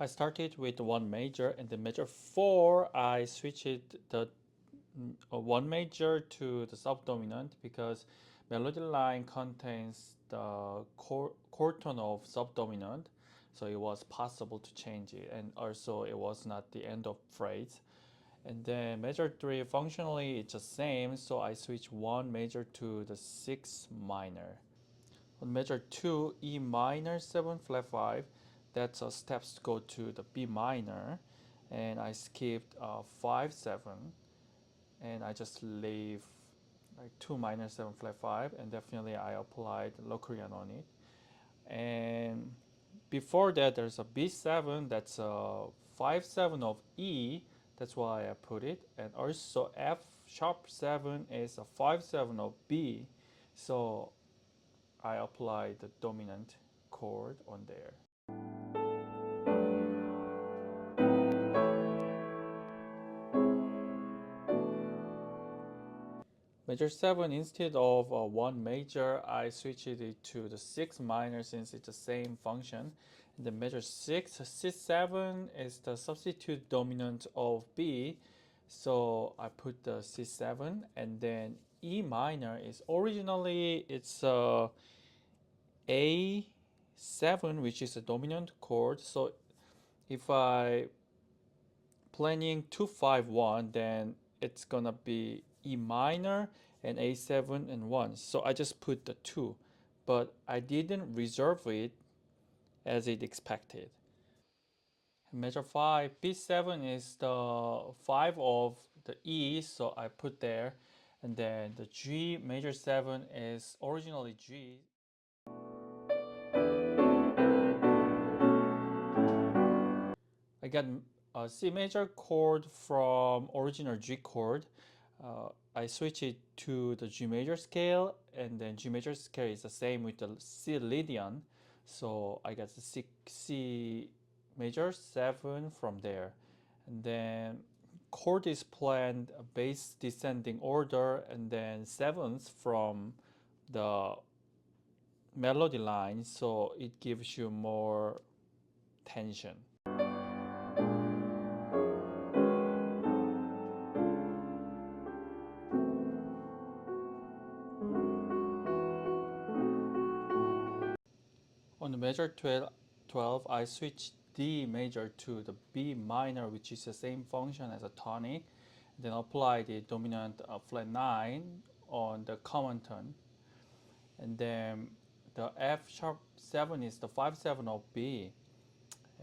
I started with one major, and then measure 4 I switched the one major to the subdominant because melody line contains the chord tone of subdominant, so it was possible to change it, and also it was not the end of phrase. And then measure 3 functionally it's the same, so I switch one major to the 6 minor. On measure 2, E minor 7 flat 5, that's a steps to go to the B minor, and I skipped 5 7, and I just leave like 2 minor 7 flat 5, and definitely I applied Locrian on it. And before that there's a B7, that's a 5 7 of E, that's why I put it, and also F sharp 7 is a 5 7 of B, so I apply the dominant chord on there. Measure 7, instead of one major, I switched it to the 6 minor since it's the same function. And then measure 6, C7 is the substitute dominant of B, so I put the C7, and then E minor is originally it's A7, which is a dominant chord. So if I planning 2 5 1, then it's gonna be E minor and A7 and 1. So I just put the 2, but I didn't reserve it as it expected. Measure 5, B7 is the 5 of the E, so I put there. And then the G major 7 is originally G. I got a C major chord from original G chord. I switch it to the G major scale, and then G major scale is the same with the C Lydian, so I got the C major 7 from there. And then chord is planned bass descending order, and then sevenths from the melody line, so it gives you more tension. On the measure 12, I switch D major to the B minor, which is the same function as a tonic, then apply the dominant flat 9 on the common tone. And then the F sharp 7 is the 5 7 of B.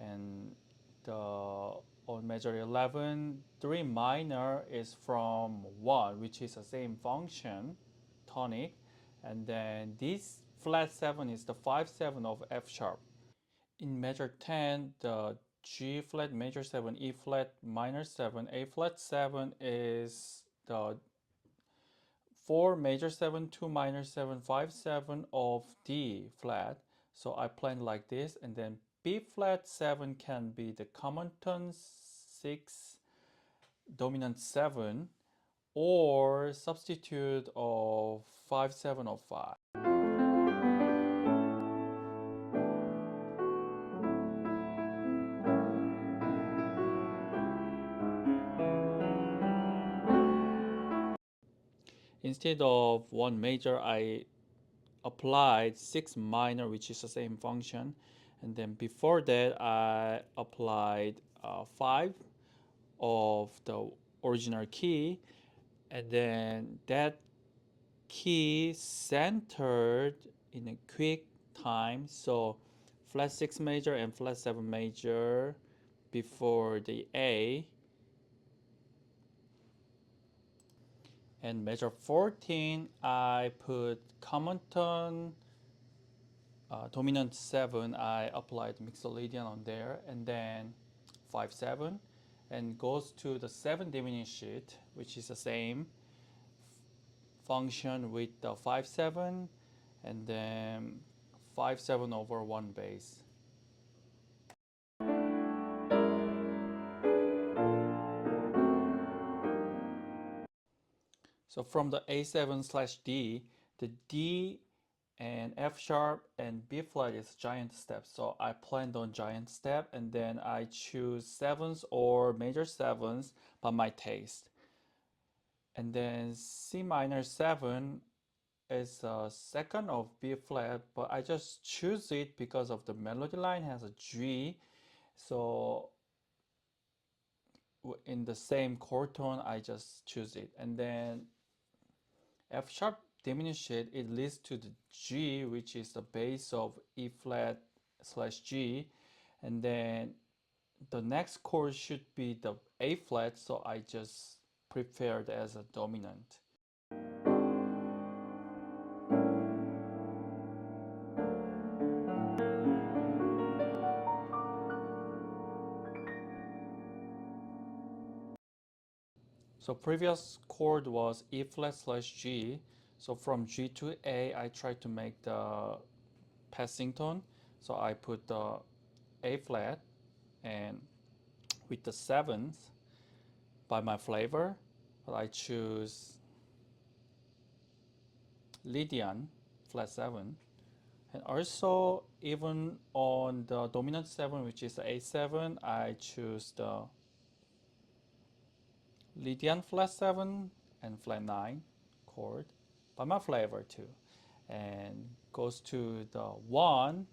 And the on measure 11, 3 minor is from 1, which is the same function, tonic. And then this flat 7 is the 5 7 of F sharp. In measure 10, the G flat major 7, E flat minor 7, A flat 7 is the 4 major 7, 2 minor 7, 5 7 of D flat. So I plan like this, and then B flat 7 can be the common tone 6, dominant 7, or substitute of 5 7 of 5. Instead of one major, I applied 6 minor, which is the same function. And then before that, I applied 5 of the original key. And then that key centered in a quick time. So flat 6 major and flat 7 major before the A. And measure 14, I put common tone dominant 7, I applied mixolydian on there, and then 5 7, and goes to the 7 diminished, which is the same function with the 5 7, and then 5 7 over 1 bass. So from the A7 slash D, the D and F sharp and B flat is giant step. So I planned on giant step and then I choose sevenths or major sevenths by my taste. And then C minor 7 is a second of B flat, but I just choose it because of the melody line has a G. So in the same chord tone, I just choose it. And then F sharp diminish it, it leads to the G, which is the base of E flat slash G. And then the next chord should be the A flat, so I just prepared as a dominant. So previous chord was E flat slash G. So from G to A, I tried to make the passing tone. So I put the A flat and with the seventh by my flavor, but I choose Lydian flat 7. And also even on the dominant 7, which is the A7, I choose the Lydian flat 7 and flat 9 chord by my flavor too. And goes to the 1